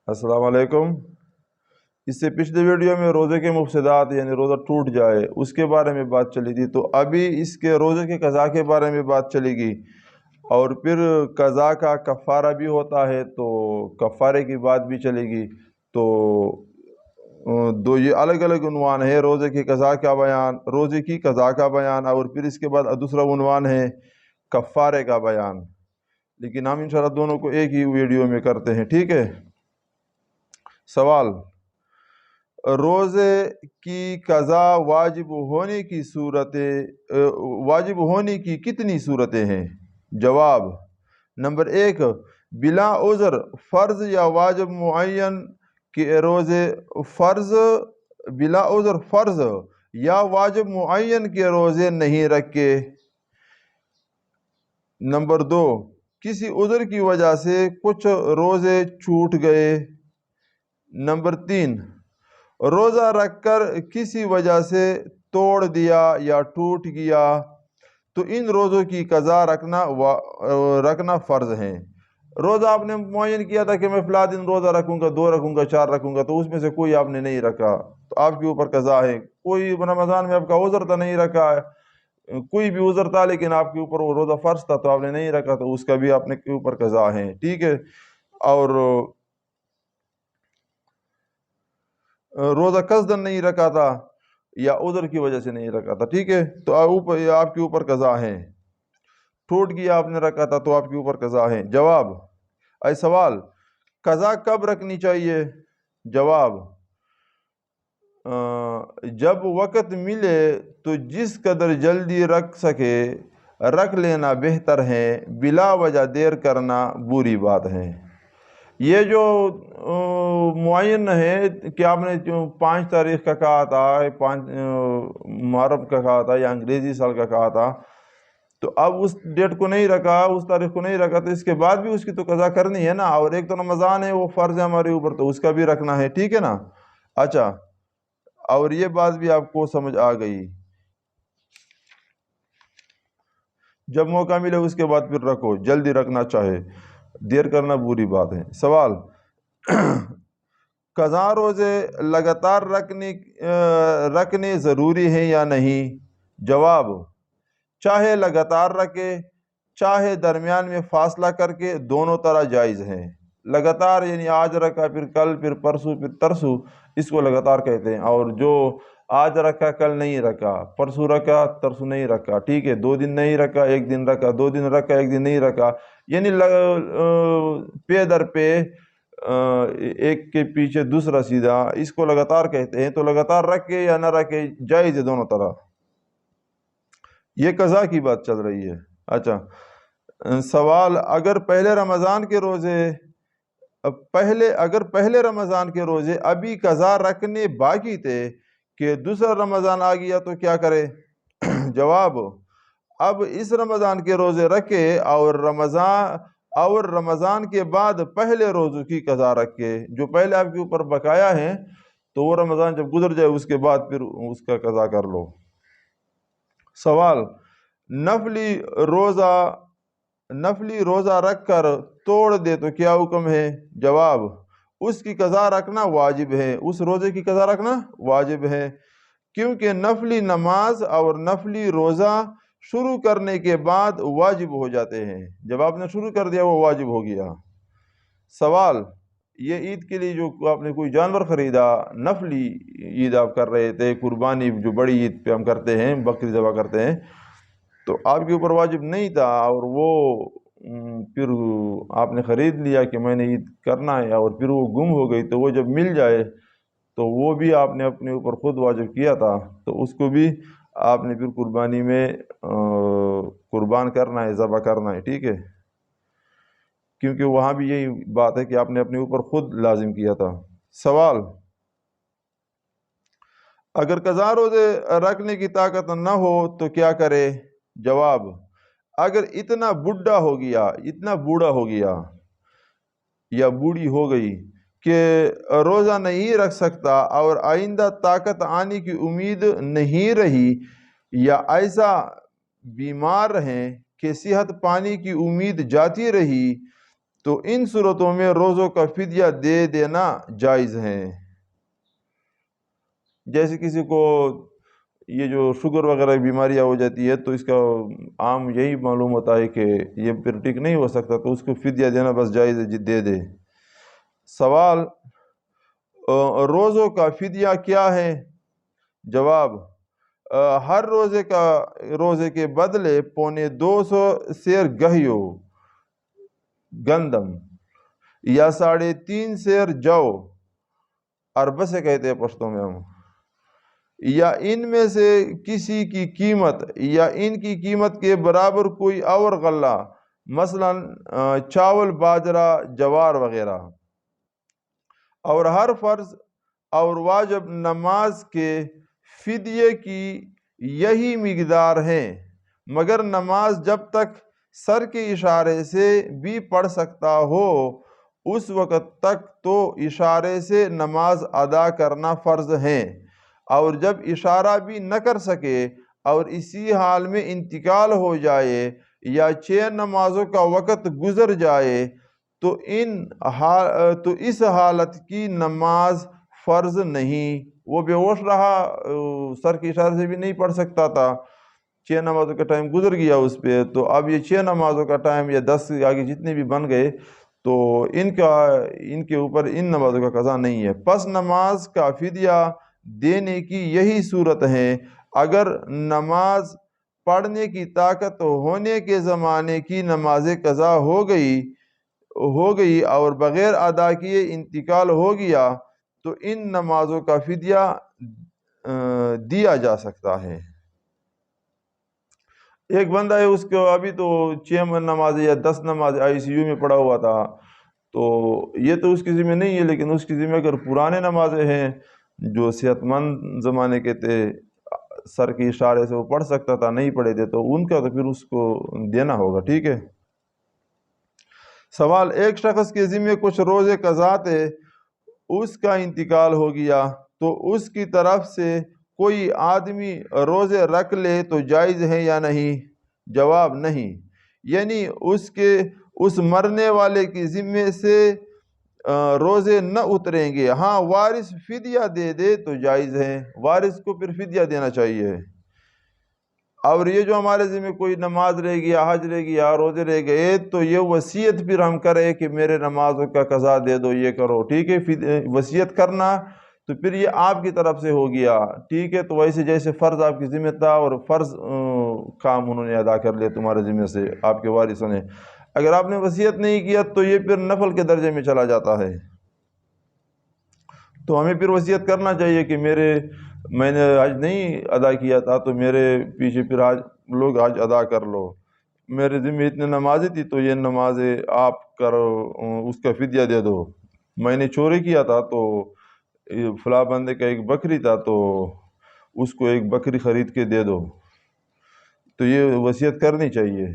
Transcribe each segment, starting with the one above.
السلام علیکم۔ اس سے پچھلے ویڈیو میں روزے کے مفسدات یعنی روزہ ٹوٹ جائے اس کے بارے میں بات چلی تھی، تو ابھی اس کے روزے کے قضا کے بارے میں بات چلے گی، اور پھر قضا کا کفارہ بھی ہوتا ہے تو کفارے کی بات بھی چلے گی۔ تو دو یہ الگ الگ عنوان ہے، روزے کی قضا کا بیان، روزے کی قضا کا بیان، اور پھر اس کے بعد دوسرا عنوان ہے کفارے کا بیان، لیکن ہم انشاءاللہ دونوں کو ایک ہی ویڈیو میں کرتے ہیں، ٹھیک ہے۔ سوال: روزے کی قضا واجب ہونے کی کتنی صورتیں ہیں؟ جواب: نمبر 1، بلا عذر فرض یا واجب معین کے روزے بلا عذر فرض یا واجب معین کے روزے نہیں رکھے۔ نمبر 2، کسی عذر کی وجہ سے کچھ روزے چھوٹ گئے۔ نمبر 3، روزہ رکھ کر کسی وجہ سے توڑ دیا یا ٹوٹ گیا تو ان روزوں کی قضا رکھنا فرض ہے۔ روزہ آپ نے معین کیا تھا کہ میں فلاں دن روزہ رکھوں گا، 2 رکھوں گا، 4 رکھوں گا، تو اس میں سے کوئی آپ نے نہیں رکھا تو آپ کے اوپر قضا ہے۔ کوئی رمضان میں آپ کا عذر تھا نہیں رکھا، کوئی بھی عذر تھا لیکن آپ کے اوپر وہ روزہ فرض تھا تو آپ نے نہیں رکھا تو اس کا بھی آپ نے کے اوپر قضا ہے، ٹھیک ہے۔ اور روزہ قصدن نہیں رکھا تھا یا عذر کی وجہ سے نہیں رکھا تھا، ٹھیک ہے، تو آپ کے اوپر قضا ہے۔ ٹوٹ گیا آپ نے رکھا تھا تو آپ کے اوپر قضا ہے۔ جواب: سوال: قضا کب رکھنی چاہیے؟ جواب: جب وقت ملے تو جس قدر جلدی رکھ سکے رکھ لینا بہتر ہے، بلا وجہ دیر کرنا بری بات ہے۔ یہ جو معین ہے کہ آپ نے 5 تاریخ کا کہا تھا، 5 محرم کا کہا تھا یا انگریزی سال کا کہا تھا، تو اب اس ڈیٹ کو نہیں رکھا، اس تاریخ کو نہیں رکھا تو اس کے بعد بھی اس کی تو قضا کرنی ہے نا، اور ایک تو رمضان ہے وہ فرض ہے ہمارے اوپر تو اس کا بھی رکھنا ہے، ٹھیک ہے نا۔ اچھا، اور یہ بات بھی آپ کو سمجھ آ گئی، جب موقع ملے اس کے بعد پھر رکھو، جلدی رکھنا چاہے، دیر کرنا بری بات ہے۔ سوال: قضا روزے لگاتار رکھنے ضروری ہیں یا نہیں؟ جواب: چاہے لگاتار رکھے چاہے درمیان میں فاصلہ کر کے، دونوں طرح جائز ہیں۔ لگاتار یعنی آج رکھا پھر کل پھر پرسوں پھر ترسوں، اس کو لگاتار کہتے ہیں، اور جو آج رکھا کل نہیں رکھا، پرسوں رکھا ترسوں نہیں رکھا، ٹھیک ہے، 2 دن نہیں رکھا 1 دن رکھا، 2 دن رکھا 1 دن نہیں رکھا، یعنی پے در پہ ایک کے پیچھے دوسرا سیدھا، اس کو لگاتار کہتے ہیں۔ تو لگاتار رکھے یا نہ رکھے جائز ہے دونوں طرح، یہ قضا کی بات چل رہی ہے۔ اچھا، سوال: اگر پہلے رمضان کے روزے ابھی قضا رکھنے باقی تھے کہ دوسرا رمضان آ گیا تو کیا کرے؟ جواب: اب اس رمضان کے روزے رکھے اور رمضان کے بعد پہلے روزوں کی قضا رکھے، جو پہلے آپ کے اوپر بقایا ہیں تو وہ رمضان جب گزر جائے اس کے بعد پھر اس کا قضا کر لو۔ سوال: نفلی روزہ رکھ کر توڑ دے تو کیا حکم ہے؟ جواب: اس کی قضا رکھنا واجب ہے، اس روزے کی قضا رکھنا واجب ہے، کیونکہ نفلی نماز اور نفلی روزہ شروع کرنے کے بعد واجب ہو جاتے ہیں، جب آپ نے شروع کر دیا وہ واجب ہو گیا۔ سوال: یہ عید کے لیے جو آپ نے کوئی جانور خریدا، نفلی عید آپ کر رہے تھے، قربانی جو بڑی عید پہ ہم کرتے ہیں، بکری ذبح کرتے ہیں، تو آپ کے اوپر واجب نہیں تھا، اور وہ پھر آپ نے خرید لیا کہ میں نے عید کرنا ہے، اور پھر وہ گم ہو گئی، تو وہ جب مل جائے تو وہ بھی آپ نے اپنے اوپر خود واجب کیا تھا، تو اس کو بھی آپ نے پھر قربانی میں قربان کرنا ہے، ذبح کرنا ہے، ٹھیک ہے، کیونکہ وہاں بھی یہی بات ہے کہ آپ نے اپنے اوپر خود لازم کیا تھا۔ سوال: اگر قضا روزے رکھنے کی طاقت نہ ہو تو کیا کرے؟ جواب: اگر اتنا بوڑھا ہو گیا یا بوڑھی ہو گئی کہ روزہ نہیں رکھ سکتا اور آئندہ طاقت آنے کی امید نہیں رہی، یا ایسا بیمار ہیں کہ صحت پانے کی امید جاتی رہی، تو ان صورتوں میں روزوں کا فدیہ دے دینا جائز ہے۔ جیسے کسی کو یہ جو شوگر وغیرہ کی بیماریاں ہو جاتی ہے تو اس کا عام یہی معلوم ہوتا ہے کہ یہ پھر ٹھیک نہیں ہو سکتا، تو اس کو فدیہ دینا بس جائز ہے، دے دے۔ سوال، روزوں کا فدیہ کیا ہے؟ جواب، ہر روزے کے بدلے 250 سیر گہیو گندم یا 3.5 سیر جو، ارب سے کہتے ہیں پشتوں میں ہم، یا ان میں سے کسی کی قیمت یا ان کی قیمت کے برابر کوئی اور غلہ، مثلا چاول، باجرہ، جوار وغیرہ، اور ہر فرض اور واجب نماز کے فدیے کی یہی مقدار ہے، مگر نماز جب تک سر کے اشارے سے بھی پڑھ سکتا ہو اس وقت تک تو اشارے سے نماز ادا کرنا فرض ہے، اور جب اشارہ بھی نہ کر سکے اور اسی حال میں انتقال ہو جائے یا 6 نمازوں کا وقت گزر جائے تو اس حالت کی نماز فرض نہیں۔ وہ بے ہوش رہا، سر کے اشارے سے بھی نہیں پڑھ سکتا تھا، 6 نمازوں کا ٹائم گزر گیا اس پہ، تو اب یہ 6 نمازوں کا ٹائم یا 10 آگے جتنے بھی بن گئے تو ان کے اوپر ان نمازوں کا قضا نہیں ہے۔ پس نماز کا فدیہ دینے کی یہی صورت ہے، اگر نماز پڑھنے کی طاقت ہونے کے زمانے کی نماز قضا ہو گئی اور بغیر ادا کیے انتقال ہو گیا تو ان نمازوں کا فدیہ دیا جا سکتا ہے۔ ایک بندہ ہے، اس کو ابھی تو 6 نماز یا 10 نماز ICU میں پڑا ہوا تھا، تو یہ تو اس کی ذمہ نہیں ہے، لیکن اس کی ذمہ اگر پرانے نمازیں ہیں جو صحت مند زمانے کے تھے، سر کے اشارے سے وہ پڑھ سکتا تھا، نہیں پڑھے تھے، تو ان کا تو پھر اس کو دینا ہوگا، ٹھیک ہے۔ سوال، ایک شخص کے ذمہ کچھ روزے قضا تھے، اس کا انتقال ہو گیا تو اس کی طرف سے کوئی آدمی روزے رکھ لے تو جائز ہے یا نہیں؟ جواب، نہیں، یعنی اس مرنے والے کی ذمے سے روزے نہ اتریں گے، ہاں وارث فدیہ دے دے تو جائز ہے، وارث کو پھر فدیہ دینا چاہیے۔ اور یہ جو ہمارے ذمہ کوئی نماز رہ گیا، حج رہ گیا، روزے رہ گئے، تو یہ وصیت پھر ہم کریں کہ میرے نمازوں کا قضا دے دو، یہ کرو، ٹھیک ہے۔ وصیت کرنا تو پھر یہ آپ کی طرف سے ہو گیا، ٹھیک ہے، تو ویسے جیسے فرض آپ کی ذمہ تھا اور فرض کام انہوں نے ادا کر لیا تمہارے ذمہ سے، آپ کے وارثوں نے۔ اگر آپ نے وصیت نہیں کیا تو یہ پھر نفل کے درجے میں چلا جاتا ہے، تو ہمیں پھر وصیت کرنا چاہیے کہ میں نے حج نہیں ادا کیا تھا تو میرے پیچھے پھر آج لوگ حج ادا کر لو، میرے ذمہ اتنے نمازیں تھی تو یہ نمازیں آپ کرو، اس کا فدیہ دے دو۔ میں نے چوری کیا تھا تو فلاں بندے کا ایک بکری تھا تو اس کو ایک بکری خرید کے دے دو، تو یہ وصیت کرنی چاہیے۔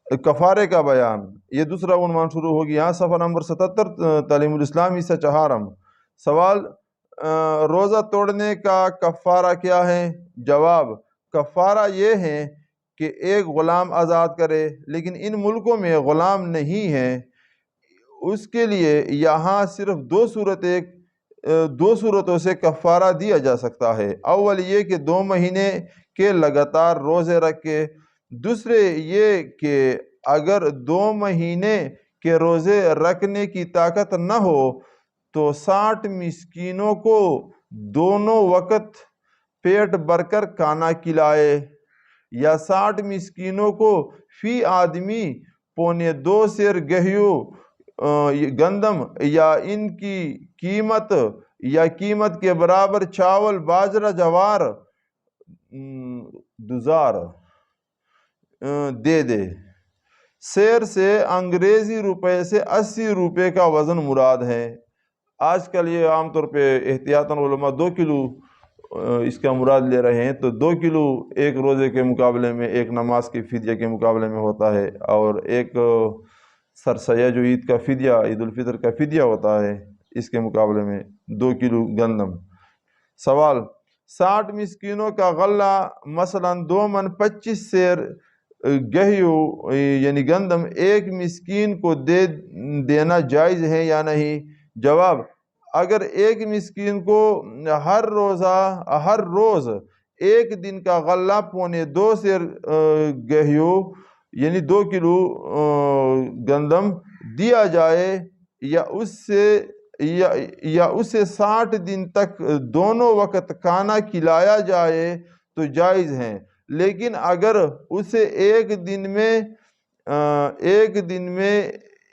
کفارے کا بیان، یہ دوسرا عنوان شروع ہو گیا، صفحہ نمبر 77، تعلیم الاسلام حصہ 4۔ سوال، روزہ توڑنے کا کفارہ کیا ہے؟ جواب، کفارہ یہ ہے کہ ایک غلام آزاد کرے، لیکن ان ملکوں میں غلام نہیں ہے، اس کے لیے یہاں صرف دو صورتوں سے کفارہ دیا جا سکتا ہے۔ اول یہ کہ 2 مہینے کے لگاتار روزے رکھے، دوسرے یہ کہ اگر 2 مہینے کے روزے رکھنے کی طاقت نہ ہو تو 60 مسکینوں کو دونوں وقت پیٹ بھر کر کھانا کھلائے، یا 60 مسکینوں کو فی آدمی 2.25 سیر گہیو گندم یا ان کی قیمت کے برابر چاول، باجرہ، جوار، دزار دے دے۔ سیر سے انگریزی روپے سے 80 روپے کا وزن مراد ہے۔ آج کل یہ عام طور پہ احتیاطاً علماء 2 کلو اس کا مراد لے رہے ہیں، تو 2 کلو ایک روزے کے مقابلے میں، ایک نماز کے فدیہ کے مقابلے میں ہوتا ہے، اور ایک سرسیہ جو عید کا فدیہ، عید الفطر کا فدیہ ہوتا ہے، اس کے مقابلے میں 2 کلو گندم۔ سوال، 60 مسکینوں کا غلہ مثلا 2 من 25 سیر گہیو یعنی گندم ایک مسکین کو دے دینا جائز ہے یا نہیں؟ جواب: اگر ایک مسکین کو ہر روز ایک دن کا غلہ پونے 2 سیر گہیو یعنی 2 کلو گندم دیا جائے یا اس سے 60 دن تک دونوں وقت کھانا کھلایا جائے تو جائز ہیں، لیکن اگر اسے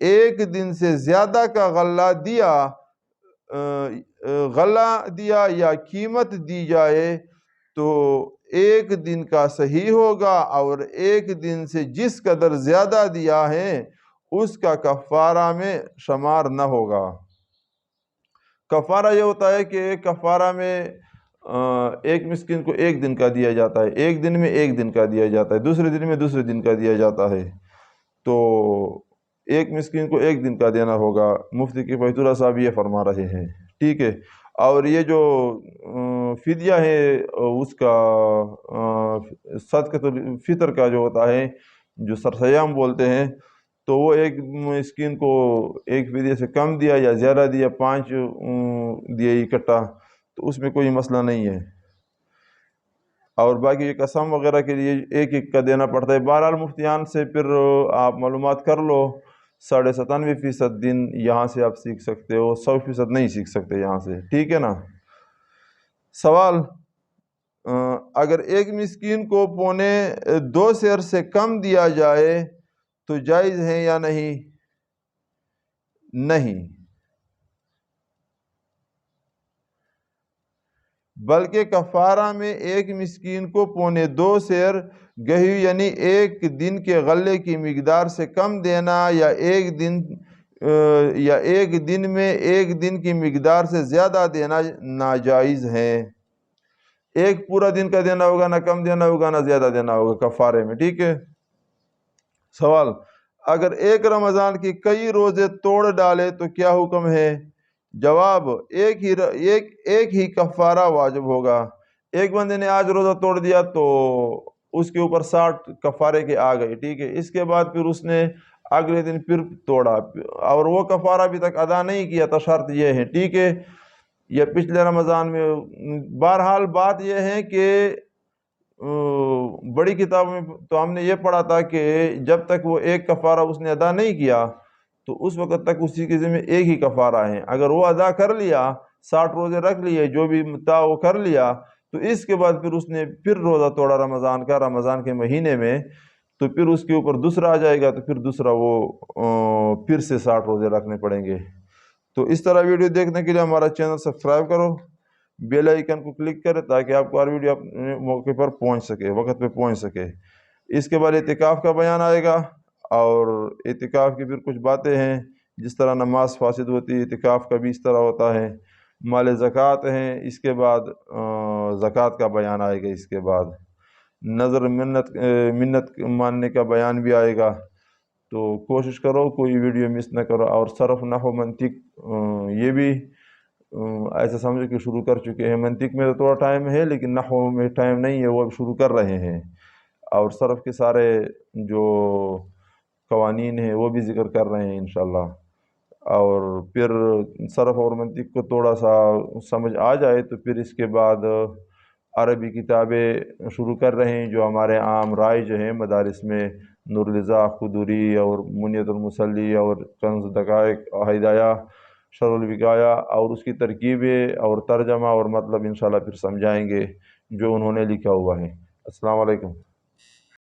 ایک دن سے زیادہ کا غلہ دیا یا قیمت دی جائے تو ایک دن کا صحیح ہوگا، اور ایک دن سے جس قدر زیادہ دیا ہے اس کا کفارہ میں شمار نہ ہوگا۔ کفارہ یہ ہوتا ہے کہ کفارہ میں ایک مسکین کو ایک دن کا دیا جاتا ہے، ایک دن میں ایک دن کا دیا جاتا ہے، دوسرے دن میں دوسرے دن کا دیا جاتا ہے، تو ایک مسکین کو ایک دن کا دینا ہوگا۔ مفتی کفایت اللہ صاحب یہ فرما رہے ہیں، ٹھیک ہے۔ اور یہ جو فدیہ ہے اس کا صدقۃ الفطر کا جو ہوتا ہے، جو سرسیام بولتے ہیں، تو وہ ایک مسکین کو ایک فدیہ سے کم دیا یا زیادہ دیا، 5 دیا اکٹھا، تو اس میں کوئی مسئلہ نہیں ہے۔ اور باقی یہ قسم وغیرہ کے لیے ایک ایک کا دینا پڑتا ہے۔ بہرحال مفتیان سے پھر آپ معلومات کر لو، 97.5% دن یہاں سے آپ سیکھ سکتے ہو، 100% نہیں سیکھ سکتے یہاں سے، ٹھیک ہے نا۔ سوال: اگر ایک مسکین کو پونے 2 سیر سے کم دیا جائے تو جائز ہے یا نہیں؟ نہیں، بلکہ کفارہ میں ایک مسکین کو پونے 2 سیر گہیو یعنی ایک دن کے غلے کی مقدار سے کم دینا یا ایک دن میں ایک دن کی مقدار سے زیادہ دینا ناجائز ہے۔ ایک پورا دن کا دینا ہوگا، نہ کم دینا ہوگا نہ زیادہ دینا ہوگا کفارے میں، ٹھیک ہے۔ سوال: اگر ایک رمضان کی کئی روزے توڑ ڈالے تو کیا حکم ہے؟ جواب: ایک ہی کفارہ واجب ہوگا۔ ایک بندے نے آج روزہ توڑ دیا تو اس کے اوپر 60 کفارے کے آ گئے، ٹھیک ہے۔ اس کے بعد پھر اس نے اگلے دن پھر توڑا اور وہ کفارہ ابھی تک ادا نہیں کیا تو شرط یہ ہے، ٹھیک ہے، یا پچھلے رمضان میں۔ بہرحال بات یہ ہے کہ بڑی کتاب میں تو ہم نے یہ پڑھا تھا کہ جب تک وہ ایک کفارہ اس نے ادا نہیں کیا تو اس وقت تک اسی کے ذمہ ایک ہی کفارہ ہے۔ اگر وہ ادا کر لیا، 60 روزے رکھ لیے، جو بھی تھا وہ کر لیا، تو اس کے بعد پھر اس نے پھر روزہ توڑا رمضان کے مہینے میں، تو پھر اس کے اوپر دوسرا آ جائے گا، تو پھر دوسرا وہ پھر سے 60 روزے رکھنے پڑیں گے۔ تو اس طرح ویڈیو دیکھنے کے لیے ہمارا چینل سبسکرائب کرو، بیل آئیکن کو کلک کرے تاکہ آپ کو ہر ویڈیو اپنے موقع پر پہنچ سکے، وقت پہ پہنچ سکے۔ اس کے بعد اعتکاف کا بیان آئے گا، اور اعتکاف کی پھر کچھ باتیں ہیں، جس طرح نماز فاسد ہوتی ہے اعتکاف کا بھی اس طرح ہوتا ہے، مال زکوٰۃ ہیں، اس کے بعد زکوٰۃ کا بیان آئے گا، اس کے بعد نظر منت ماننے کا بیان بھی آئے گا۔ تو کوشش کرو کوئی ویڈیو مس نہ کرو، اور صرف نحو منطق یہ بھی ایسا سمجھ کے شروع کر چکے ہیں۔ منطق میں تو تھوڑا ٹائم ہے لیکن نحو میں ٹائم نہیں ہے، وہ اب شروع کر رہے ہیں، اور صرف کے سارے جو قوانین ہیں وہ بھی ذکر کر رہے ہیں انشاءاللہ۔ اور پھر صرف اور منطق کو تھوڑا سا سمجھ آ جائے تو پھر اس کے بعد عربی کتابیں شروع کر رہے ہیں جو ہمارے عام رائج ہیں مدارس میں، نور الرضا خدوری اور منیت المصلی اور کنز دقائق ہدایہ شرح الوقایہ، اور اس کی ترکیبیں اور ترجمہ اور مطلب انشاءاللہ پھر سمجھائیں گے جو انہوں نے لکھا ہوا ہے۔ السلام علیکم۔